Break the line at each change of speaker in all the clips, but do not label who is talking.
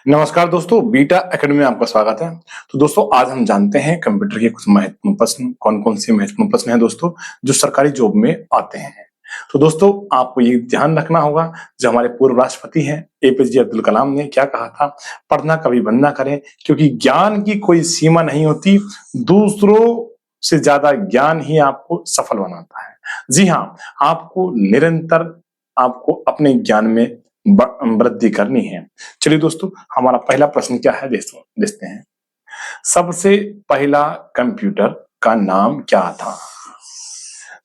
नमस्कार दोस्तों, beta academy में आपका स्वागत है। तो दोस्तों आज हम जानते हैं कंप्यूटर के कुछ महत्वपूर्ण प्रश्न, कौन कौन से महत्वपूर्ण प्रश्न हैं दोस्तों जो सरकारी जॉब में आते हैं। तो दोस्तों आपको ये ध्यान रखना होगा, जो हमारे पूर्व राष्ट्रपति हैं एपीजे अब्दुल कलाम ने क्या कहा था, पढ़ना कभी बंद ना करें क्योंकि ज्ञान की कोई सीमा नहीं होती, दूसरों से ज्यादा ज्ञान ही आपको सफल बनाता है। जी हाँ, आपको निरंतर आपको अपने ज्ञान में वृद्धि करनी है। चलिए दोस्तों, हमारा पहला प्रश्न क्या है देखते हैं। सबसे पहला कंप्यूटर का नाम क्या था?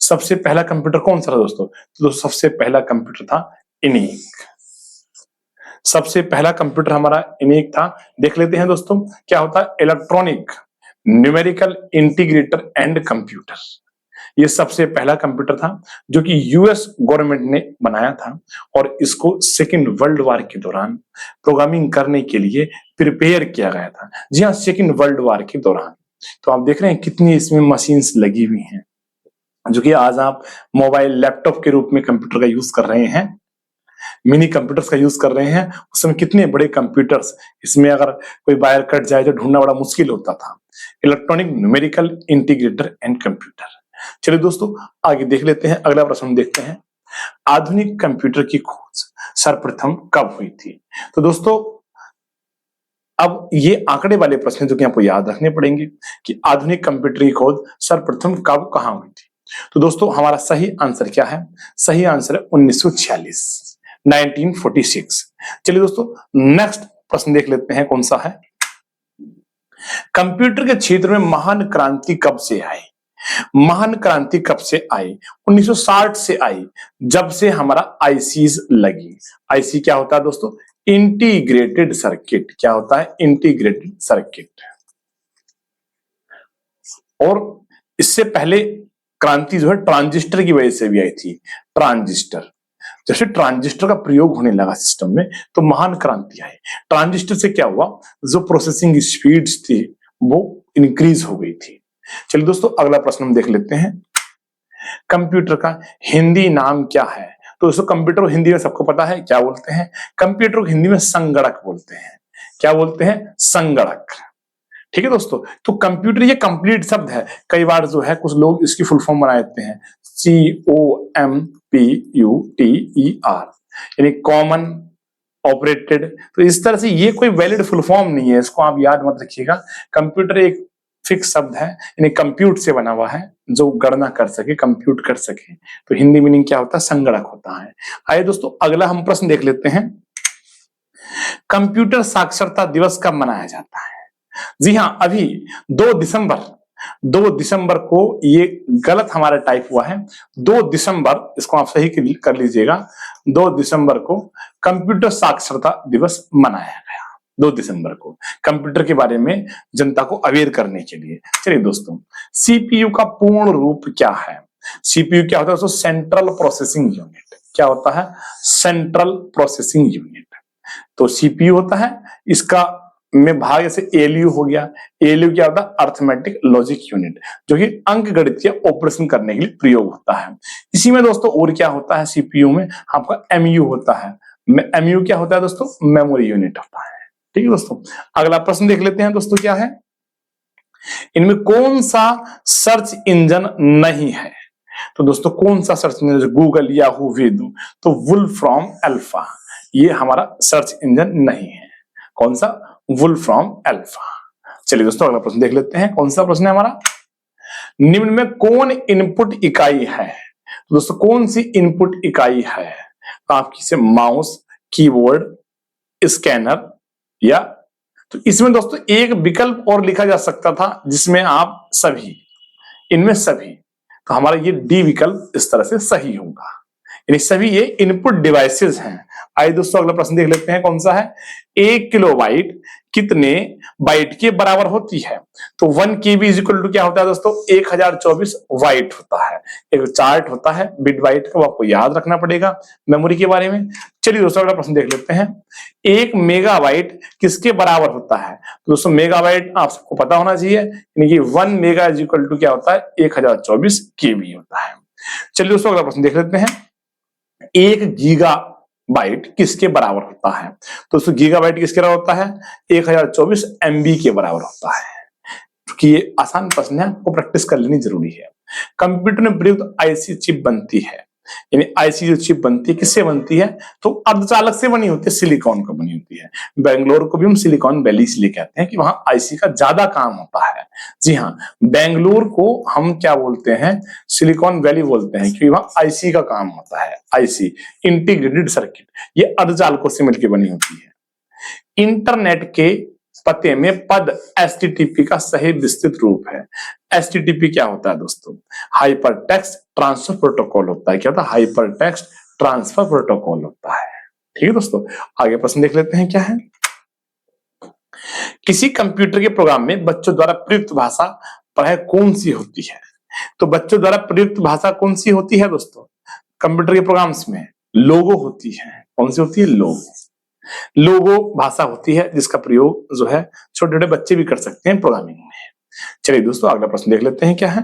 सबसे पहला कंप्यूटर कौन सा था दोस्तों? तो सबसे पहला कंप्यूटर था ENIAC। सबसे पहला कंप्यूटर हमारा ENIAC था। देख लेते हैं दोस्तों क्या होता है, electronic numerical integrator and computer. ये सबसे पहला कंप्यूटर था जो कि यूएस गवर्नमेंट ने बनाया था और इसको सेकेंड वर्ल्ड वॉर के दौरान प्रोग्रामिंग करने के लिए प्रिपेयर किया गया था। जी हाँ, सेकेंड वर्ल्ड वॉर के दौरान। तो आप देख रहे हैं कितनी इसमें मशीन्स लगी हुई हैं, जो कि आज आप मोबाइल लैपटॉप के रूप में कंप्यूटर का यूज कर रहे हैं, मिनी कंप्यूटर्स का यूज कर रहे हैं। उस समय कितने बड़े कंप्यूटर्स, इसमें अगर कोई वायर कट जाए तो ढूंढना बड़ा मुश्किल होता था। Electronic numerical integrator and computer. चलिए दोस्तों आगे देख लेते हैं, अगला प्रश्न देखते हैं। आधुनिक कंप्यूटर की खोज सर्वप्रथम कब हुई थी? तो दोस्तों अब ये आंकड़े वाले प्रश्न जो कि आपको याद रखने पड़ेंगे कि आधुनिक कंप्यूटर की खोज सर्वप्रथम कब कहां हुई थी। तो दोस्तों हमारा सही आंसर क्या है? सही आंसर है 1946, 1946। चलिए दोस्तों नेक्स्ट प्रश्न देख लेते हैं, कौन सा है। कंप्यूटर के क्षेत्र में महान क्रांति कब से आई? महान क्रांति कब से आई? 1960 से आई, जब से हमारा आईसीज लगी। आईसी क्या होता है दोस्तों? Integrated circuit. क्या होता है? Integrated circuit. और इससे पहले क्रांति जो है ट्रांजिस्टर की वजह से भी आई थी। ट्रांजिस्टर, जैसे ट्रांजिस्टर का प्रयोग होने लगा सिस्टम में तो महान क्रांति आई। ट्रांजिस्टर से क्या हुआ, जो प्रोसेसिंग स्पीड्स थी वो इंक्रीज हो गई थी। चलिए दोस्तों अगला प्रश्न हम देख लेते हैं। कंप्यूटर का हिंदी नाम क्या है? तो दोस्तों कंप्यूटर को हिंदी में सबको पता है क्या बोलते हैं? कंप्यूटर को हिंदी में संगणक बोलते हैं। क्या बोलते हैं? संगणक। ठीक है दोस्तों, तो कंप्यूटर ये कंप्लीट शब्द है। कई बार जो है कुछ लोग इसकी फुल फॉर्म बना देते हैं, COMPUTER, यानी कॉमन ऑपरेटेड। तो इस तरह से ये कोई वैलिड फुल फॉर्म नहीं है, इसको आप याद मत रखिएगा। कंप्यूटर एक फिक्स शब्द है, यानी कंप्यूट से बना हुआ है, जो गणना कर सके, कंप्यूट कर सके। तो हिंदी मीनिंग क्या होता है? संगणक होता है। आइए दोस्तों अगला हम प्रश्न देख लेते हैं। कंप्यूटर साक्षरता दिवस कब मनाया जाता है? जी हाँ, अभी 2 दिसंबर को, ये गलत हमारा टाइप हुआ है। 2 दिसंबर, इसको आप सही कर लीजिएगा। 2 दिसंबर को कंप्यूटर साक्षरता दिवस मनाया गया। 2 दिसंबर को कंप्यूटर के बारे में जनता को अवेयर करने के लिए। चलिए दोस्तों, सीपीयू का पूर्ण रूप क्या है? सीपीयू क्या होता है दोस्तों? Central processing unit. क्या होता है? Central processing unit. तो सीपीयू होता है, इसका में भाग जैसे एलयू हो गया। एलयू क्या होता है? अर्थमेटिक लॉजिक यूनिट, जो कि अंक गणितीय ऑपरेशन करने के लिए प्रयोग होता है। इसी में दोस्तों और क्या होता है? सीपीयू में आपका एमयू होता है। एमयू क्या होता है दोस्तों? मेमोरी यूनिट होता है। ठीक है दोस्तों, अगला प्रश्न देख लेते हैं दोस्तों, क्या है। इनमें कौन सा सर्च इंजन नहीं है? तो दोस्तों कौन सा search engine? Google, Yahoo, Vedu. तो वुल्फ्रॉम अल्फा ये हमारा सर्च इंजन नहीं है। कौन सा? वुल्फ्रॉम अल्फा। चलिए दोस्तों अगला प्रश्न देख लेते हैं, कौन सा प्रश्न है हमारा। निम्न में कौन इनपुट इकाई है? तो दोस्तों कौन सी इनपुट इकाई है? आपकी से माउस, कीबोर्ड, स्कैनर या, तो इसमें दोस्तों एक विकल्प और लिखा जा सकता था जिसमें आप सभी, इनमें सभी। तो हमारा ये डी विकल्प इस तरह से सही होगा, यानी सभी ये इनपुट डिवाइसेस हैं। आइए दोस्तों अगला प्रश्न देख लेते हैं, कौन सा है। 1 किलोबाइट कितने बाइट के बराबर होती है? तो 1 KB इज इक्वल टू क्या होता है दोस्तों? 1024 बाइट होता है। एक चार्ट होता है बिट बाइट का, वो आपको याद रखना पड़ेगा मेमोरी के बारे में। चलिए दोस्तों अगला प्रश्न देख लेते हैं। 1 मेगाबाइट किसके बराबर होता है? तो दोस्तों मेगाबाइट आप सबको पता होना चाहिए, यानी कि 1 मेगा इज इक्वल टू क्या होता है? 1024 KB होता है। चलिए दोस्तों अगला प्रश्न देख लेते हैं। 1 गीगा बाइट किसके बराबर होता है? तो दोस्तों गीगाबाइट किसके बराबर होता है? 1024 MB के बराबर होता है। क्योंकि ये आसान प्रश्न है, आपको प्रैक्टिस कर लेनी जरूरी है। कंप्यूटर में प्रयुक्त आईसी चिप बनती है, यानी आईसी जो चिप बनती है किससे बनती है? तो अर्धचालक से बनी होती है, सिलिकॉन का बनी होती है। बेंगलोर को भी हम सिलिकॉन वैली इसलिए कहते हैं कि वहां आईसी का ज्यादा काम होता है। जी हाँ, बेंगलोर को हम क्या बोलते हैं? सिलिकॉन वैली बोलते हैं, क्योंकि वहां आईसी का काम होता है। आईसी इंटीग्रेटेड सर्किट, ये अर्धचालकों से मिलकर बनी होती है। इंटरनेट के पते में पद एचटीटीपी का सही विस्तृत रूप है। एचटीटीपी क्या होता है दोस्तों? हाइपर टेक्स्ट ट्रांसफर प्रोटोकॉल होता है। क्या होता है? हाइपर टेक्स्ट ट्रांसफर प्रोटोकॉल होता है। ठीक है दोस्तों, आगे प्रश्न देख लेते हैं क्या है। किसी कंप्यूटर के प्रोग्राम में बच्चों द्वारा प्रयुक्त भाषा पढ़ाई कौन सी होती है? तो बच्चों द्वारा प्रयुक्त भाषा कौन सी होती है दोस्तों? कंप्यूटर के प्रोग्राम्स में लोगो होती है। कौन सी होती है? लोगो भाषा होती है, जिसका प्रयोग जो है छोटे छोटे बच्चे भी कर सकते हैं प्रोग्रामिंग में। चलिए दोस्तों, अगला प्रश्न देख लेते हैं क्या है।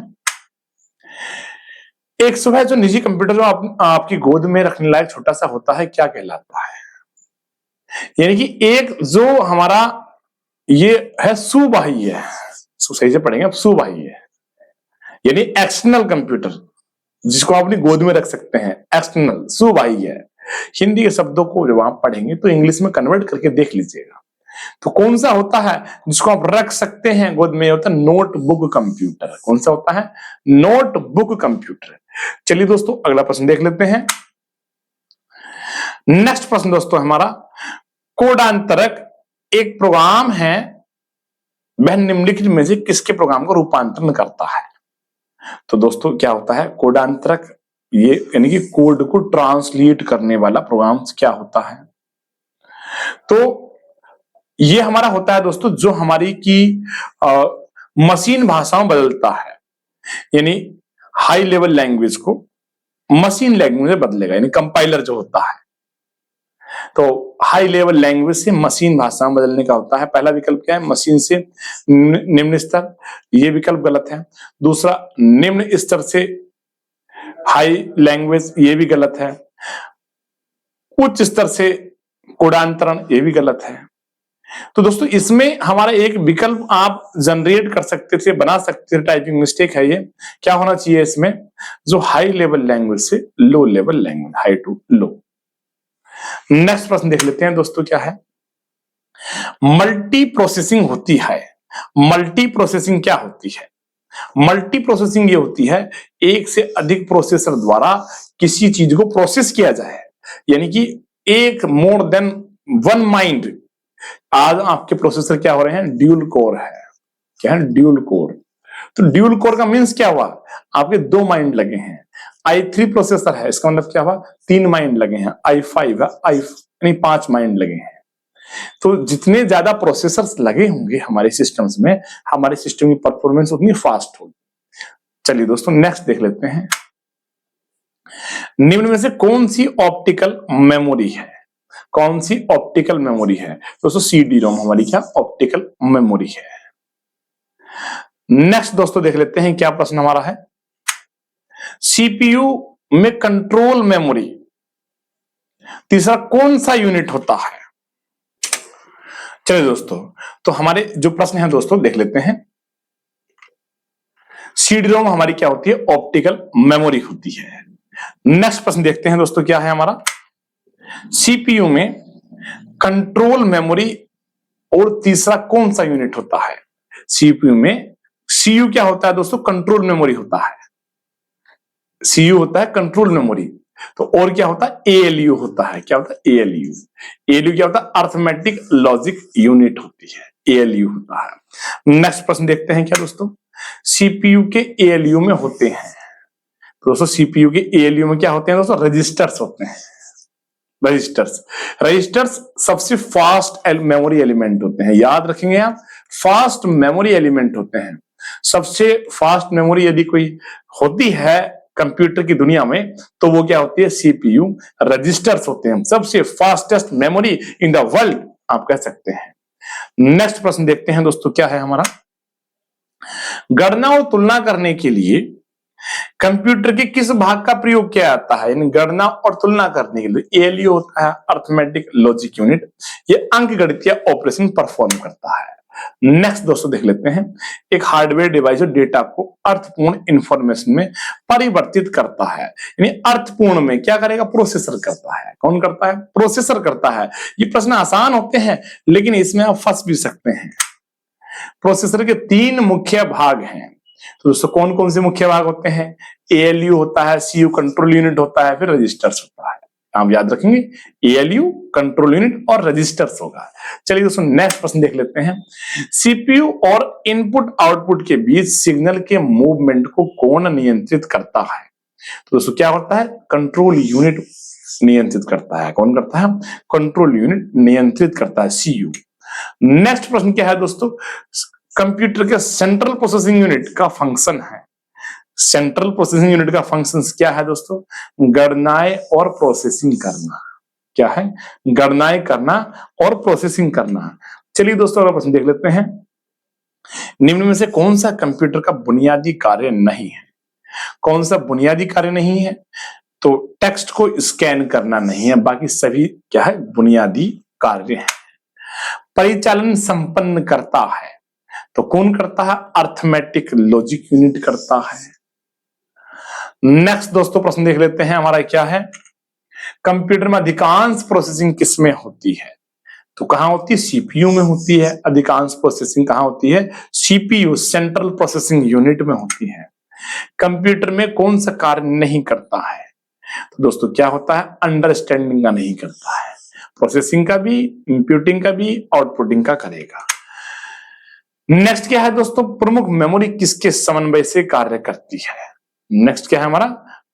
एक सुबह जो निजी कंप्यूटर जो आपकी गोद में रखने लायक छोटा सा होता है, क्या कहलाता है? यानी कि एक जो हमारा ये है सुबाह्य, सही से पढ़ेंगे अब, सुबाह्य यानी एक्सटर्नल कंप्यूटर, जिसको आप अपनी गोद में रख सकते हैं। एक्सटर्नल, सुबाह्य। हिंदी के शब्दों को जब आप पढ़ेंगे तो इंग्लिश में कन्वर्ट करके देख लीजिएगा। तो कौन सा होता है जिसको आप रख सकते हैं गोद में? होता है नोटबुक कंप्यूटर। कौन सा होता है? Notebook computer. चलिए दोस्तों, अगला प्रश्न देख लेते हैं। नेक्स्ट प्रश्न दोस्तों हमारा, कोडांतरक एक प्रोग्राम है, वह निम्नलिखित में से किसके प्रोग्राम को रूपांतरण करता है? तो दोस्तों क्या होता है कोडांतरक? ये यानी कि कोड को ट्रांसलेट करने वाला प्रोग्राम क्या होता है? तो ये हमारा होता है दोस्तों जो हमारी की मशीन भाषाओं बदलता है, यानी हाई लेवल लैंग्वेज को मशीन लैंग्वेज में बदलेगा, यानी कंपाइलर जो होता है। तो हाई लेवल लैंग्वेज से मशीन भाषा में बदलने का होता है। पहला विकल्प क्या है? मशीन से निम्न स्तर, ये विकल्प गलत है। दूसरा, निम्न स्तर से हाई लैंग्वेज, ये भी गलत है। उच्च स्तर से कोडांतरण, ये भी गलत है। तो दोस्तों इसमें हमारा एक विकल्प आप जनरेट कर सकते थे, बना सकते थे, टाइपिंग मिस्टेक है ये। क्या होना चाहिए इसमें? जो हाई लेवल लैंग्वेज से low level language, high to low. Next प्रश्न देख लेते हैं दोस्तों क्या है। मल्टी प्रोसेसिंग होती है। मल्टी प्रोसेसिंग क्या होती है? मल्टी प्रोसेसिंग ये होती है एक से अधिक प्रोसेसर द्वारा किसी चीज को प्रोसेस किया जाए, यानी कि एक मोर देन वन माइंड। आज आपके प्रोसेसर क्या हो रहे हैं? ड्यूल कोर है। क्या है? Dual core. तो ड्यूल कोर का मीन्स क्या हुआ? आपके 2 माइंड लगे हैं। i3 प्रोसेसर है, इसका मतलब क्या हुआ? 3 माइंड लगे हैं। i5 है, यानी 5 माइंड लगे हैं। तो जितने ज्यादा प्रोसेसर्स लगे होंगे हमारे सिस्टम्स में, हमारे सिस्टम की परफॉर्मेंस उतनी फास्ट होगी। चलिए दोस्तों नेक्स्ट देख लेते हैं। निम्न में से कौन सी ऑप्टिकल मेमोरी है? कौन सी ऑप्टिकल मेमोरी है? दोस्तों सीडी रोम हमारी क्या ऑप्टिकल मेमोरी है। नेक्स्ट दोस्तों देख लेते हैं क्या प्रश्न हमारा है। सीपीयू में कंट्रोल मेमोरी तीसरा कौन सा यूनिट होता है? चलिए दोस्तों, तो हमारे जो प्रश्न है दोस्तों देख लेते हैं। सीडी रोम हमारी क्या होती है? ऑप्टिकल मेमोरी होती है। नेक्स्ट प्रश्न देखते हैं दोस्तों क्या है हमारा। सीपीयू में कंट्रोल मेमोरी और तीसरा कौन सा यूनिट होता है? सीपीयू में सीयू क्या होता है दोस्तों? कंट्रोल मेमोरी होता है। सीयू होता है कंट्रोल मेमोरी। तो और क्या होता है? एएलयू होता है। क्या होता है? एएलयू। एएलयू क्या होता है? अर्थमेटिक लॉजिक यूनिट होती है, एएलयू होता है। नेक्स्ट प्रश्न देखते हैं क्या दोस्तों। सीपीयू के एएलयू में होते हैं, तो दोस्तों सीपीयू के एएलयू में क्या होते हैं दोस्तों? रजिस्टर्स होते हैं। रजिस्टर्स सबसे फास्ट मेमोरी एलिमेंट होते हैं, याद रखेंगे आप, फास्ट मेमोरी एलिमेंट होते हैं। सबसे फास्ट मेमोरी यदि कोई होती है कंप्यूटर की दुनिया में तो वो क्या होती है? सीपीयू रजिस्टर्स होते हैं। सबसे fastest memory in the world आप कह सकते हैं। नेक्स्ट प्रश्न देखते हैं दोस्तों क्या है हमारा। गणना और तुलना करने के लिए कंप्यूटर के किस भाग का प्रयोग किया जाता है यानी गणना और तुलना करने के लिए? एएलयू होता है अर्थमेटिक लॉजिक यूनिट, ये अंकगणितीय ऑपरेशन परफॉर्म करता है। नेक्स्ट दोस्तों देख लेते हैं, एक हार्डवेयर डिवाइस जो डेटा को अर्थपूर्ण इंफॉर्मेशन में परिवर्तित करता है, यानी अर्थपूर्ण में क्या करेगा? प्रोसेसर करता है। कौन करता है? प्रोसेसर करता है। ये प्रश्न आसान होते हैं लेकिन इसमें आप फंस भी सकते हैं। प्रोसेसर के 3 मुख्य भाग हैं, तो दोस्तों कौन कौन से मुख्य भाग होते हैं? एएलयू होता है, सीयू कंट्रोल यूनिट होता है, फिर रजिस्टर्स होता है। आप याद रखेंगे एएलयू, कंट्रोल यूनिट और रजिस्टर्स होगा। चलिए दोस्तों नेक्स्ट प्रश्न देख लेते हैं, सीपीयू और इनपुट आउटपुट के बीच सिग्नल के मूवमेंट को कौन नियंत्रित करता है? तो दोस्तों क्या होता है? कंट्रोल यूनिट नियंत्रित करता है। कौन करता है? कंट्रोल यूनिट नियंत्रित करता है, सीयू। नेक्स्ट प्रश्न क्या है दोस्तों, कंप्यूटर के सेंट्रल प्रोसेसिंग यूनिट का फंक्शन है। सेंट्रल प्रोसेसिंग यूनिट का फंक्शन क्या है दोस्तों? गणनाएं और प्रोसेसिंग करना। क्या है? गणनाएं करना और प्रोसेसिंग करना। चलिए दोस्तों अगला प्रश्न देख लेते हैं, निम्न में से कौन सा कंप्यूटर का बुनियादी कार्य नहीं है? कौन सा बुनियादी कार्य नहीं है? तो टेक्स्ट को स्कैन करना नहीं है, बाकी सभी क्या है? बुनियादी कार्य है। परिचालन संपन्न करता है, तो कौन करता है? अर्थमेटिक लॉजिक यूनिट करता है। नेक्स्ट दोस्तों प्रश्न देख लेते हैं, हमारा क्या है? कंप्यूटर में अधिकांश प्रोसेसिंग किसमें होती है? तो कहां होती है? सीपीयू में होती है। अधिकांश प्रोसेसिंग कहां होती है? सीपीयू, सेंट्रल प्रोसेसिंग यूनिट में होती है। कंप्यूटर में कौन सा कार्य नहीं करता है? तो दोस्तों क्या होता है? अंडरस्टैंडिंग का नहीं करता है। प्रोसेसिंग का भी, इंप्यूटिंग का भी, आउटपुटिंग का करेगा। नेक्स्ट क्या है दोस्तों, प्रमुख मेमोरी किसके समन्वय से कार्य करती है? नेक्स्ट क्या है हमारा,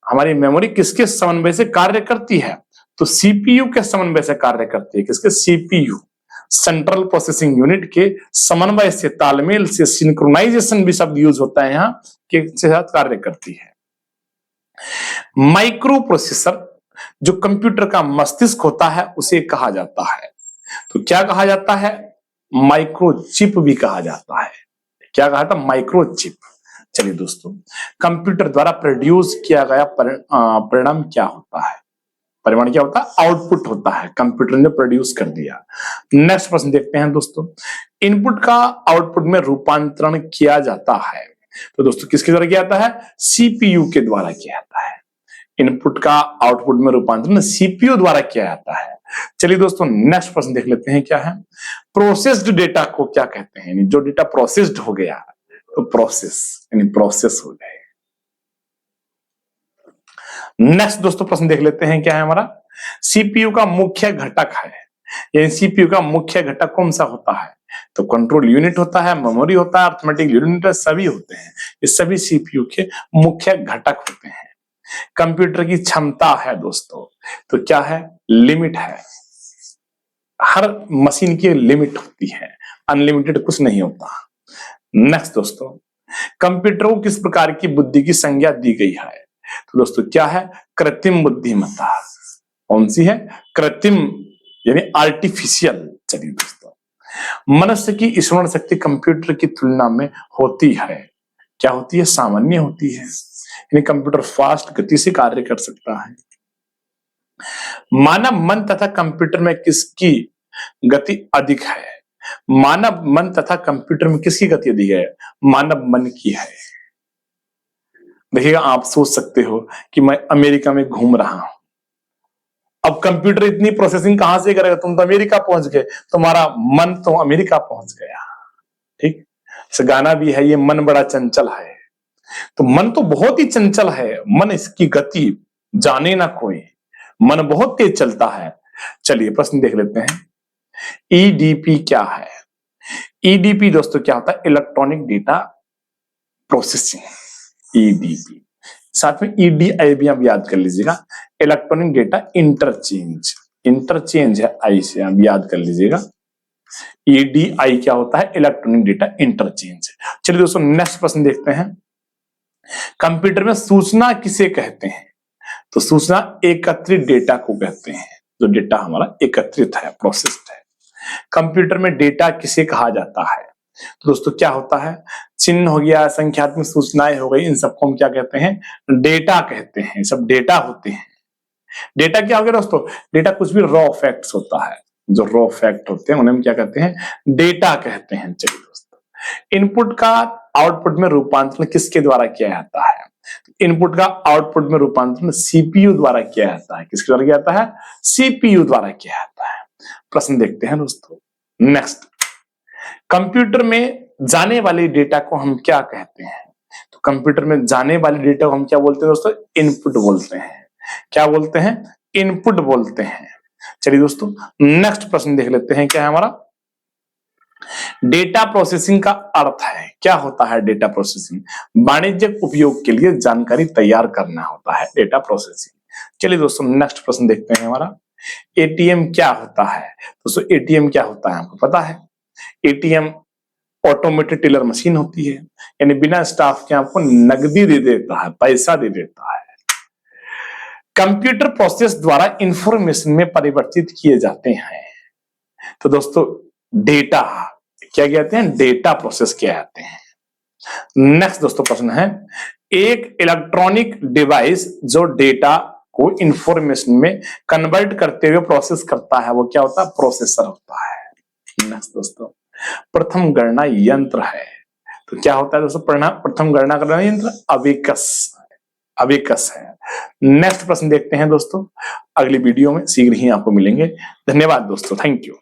हमारी मेमोरी किसके समन्वय से कार्य करती है? तो सीपीयू के समन्वय से कार्य करती है। किसके? सीपीयू, सेंट्रल प्रोसेसिंग यूनिट के समन्वय से, तालमेल से, सिंक्रोनाइजेशन भी शब्द यूज होता है यहाँ, के साथ कार्य करती है। माइक्रो प्रोसेसर जो कंप्यूटर का मस्तिष्क होता है उसे कहा जाता है, तो क्या कहा जाता है? माइक्रोचिप भी कहा जाता है। क्या कहा था? माइक्रोचिप। चलिए दोस्तों, कंप्यूटर द्वारा प्रोड्यूस किया गया परिणाम क्या होता है? परिमाण क्या होता है? आउटपुट होता है, कंप्यूटर ने प्रोड्यूस कर दिया। नेक्स्ट प्रश्न देखते हैं दोस्तों, इनपुट का आउटपुट में रूपांतरण किया जाता है, तो दोस्तों किसके द्वारा किया जाता है? सीपीयू के द्वारा किया जाता है। इनपुट का आउटपुट में रूपांतरण सीपीयू द्वारा किया जाता है। चलिए दोस्तों नेक्स्ट प्रश्न देख लेते हैं, क्या है? प्रोसेस्ड डेटा को क्या कहते हैं? जो डेटा प्रोसेस्ड हो गया तो प्रोसेस, यानी प्रोसेस हो गए। नेक्स्ट दोस्तों प्रश्न देख लेते हैं, क्या है हमारा? सीपीयू का मुख्य घटक है, यानी सीपीयू का मुख्य घटक कौन सा होता है? तो कंट्रोल यूनिट होता है, मेमोरी होता है, अर्थमेटिक यूनिट, सभी होते हैं। ये सभी सीपीयू के मुख्य घटक होते हैं। कंप्यूटर की क्षमता है दोस्तों, तो क्या है? लिमिट है। हर मशीन की लिमिट होती है, अनलिमिटेड कुछ नहीं होता। नेक्स्ट दोस्तों, कंप्यूटर को किस प्रकार की बुद्धि की संज्ञा दी गई है? तो दोस्तों क्या है? कृत्रिम बुद्धिमत्ता। कौन सी है? कृत्रिम, यानी आर्टिफिशियल। चलिए दोस्तों, मनुष्य की स्मरण शक्ति कंप्यूटर की तुलना में होती है, क्या होती है? सामान्य होती है, यानी कंप्यूटर फास्ट गति से कार्य कर सकता है। मानव मन तथा कंप्यूटर में किसकी गति अधिक है? मानव मन तथा कंप्यूटर में किसकी गति अधिक है? मानव मन की है। देखिएगा, आप सोच सकते हो कि मैं अमेरिका में घूम रहा हूं, अब कंप्यूटर इतनी प्रोसेसिंग कहां से करेगा? तुम तो अमेरिका पहुंच गए, तुम्हारा मन तो अमेरिका पहुंच गया। ठीक, इस गाना भी है, ये मन बड़ा चंचल है। तो मन तो बहुत ही चंचल है, मन इसकी गति जाने ना कोई, मन बहुत तेज चलता है। चलिए प्रश्न देख लेते हैं, ईडीपी क्या है? ईडीपी दोस्तों क्या होता है? Electronic data processing, EDP. साथ में ईडीआई भी आप याद कर लीजिएगा, इलेक्ट्रॉनिक डेटा इंटरचेंज। इंटरचेंज है आई से, आप याद कर लीजिएगा। ईडीआई क्या होता है? Electronic data interchange. चलिए दोस्तों नेक्स्ट प्रश्न देखते हैं, कंप्यूटर में सूचना किसे कहते हैं? तो सूचना एकत्रित डेटा को कहते हैं, जो डेटा हमारा एकत्रित है, प्रोसेस्ड है। कंप्यूटर में डेटा किसे कहा जाता है? तो दोस्तों क्या होता है, चिन्ह हो गया, संख्यात्मक सूचनाएं हो गई, इन सबको हम क्या कहते हैं, डेटा कहते हैं। सब डेटा होते हैं। डेटा क्या हो गया दोस्तों, डेटा कुछ भी रॉ फैक्ट्स होता है, जो रॉ फैक्ट होते हैं उन्हें हम क्या कहते हैं, डेटा कहते हैं। चलिए दोस्तों, इनपुट का आउटपुट में रूपांतरण किसके द्वारा किया जाता है, इनपुट का आउटपुट में रूपांतरण सीपीयू द्वारा किया जाता है। किसके द्वारा किया जाता है, सीपीयू द्वारा किया जाता है। प्रश्न देखते हैं दोस्तों नेक्स्ट, कंप्यूटर में जाने वाले डेटा को हम क्या कहते हैं, तो कंप्यूटर में जाने वाले डेटा को हम क्या बोलते हैं दोस्तों, इनपुट बोलते हैं। क्या बोलते हैं, इनपुट बोलते हैं। चलिए दोस्तों नेक्स्ट प्रश्न देख लेते हैं, क्या है हमारा, डेटा प्रोसेसिंग का अर्थ है, क्या होता है डेटा प्रोसेसिंग, वाणिज्यिक उपयोग के लिए जानकारी तैयार करना होता है डेटा प्रोसेसिंग। चलिए दोस्तों नेक्स्ट प्रश्न देखते हैं हमारा, एटीएम क्या होता है। दोस्तों एटीएम क्या होता है हमको पता है, एटीएम ऑटोमेटेड टेलर मशीन होती है, यानी बिना स्टाफ के आपको नकदी दे देता है, पैसा दे देता है। कंप्यूटर प्रोसेस द्वारा इंफॉर्मेशन में परिवर्तित किए जाते हैं। तो दोस्तों डेटा क्या कहते हैं, डेटा प्रोसेस किए जाते हैं। नेक्स्ट दोस्तों प्रश्न है, एक इलेक्ट्रॉनिक डिवाइस जो डेटा को इंफॉर्मेशन में कन्वर्ट करते हुए प्रोसेस करता है, वो क्या होता है, प्रोसेसर होता है। नेक्स्ट दोस्तों, प्रथम गणना यंत्र है, तो क्या होता है दोस्तों, प्रथम गणना करना यंत्र अबेकस, अबेकस है। नेक्स्ट प्रश्न देखते हैं दोस्तों अगली वीडियो में, शीघ्र ही आपको मिलेंगे। धन्यवाद दोस्तों, थैंक यू।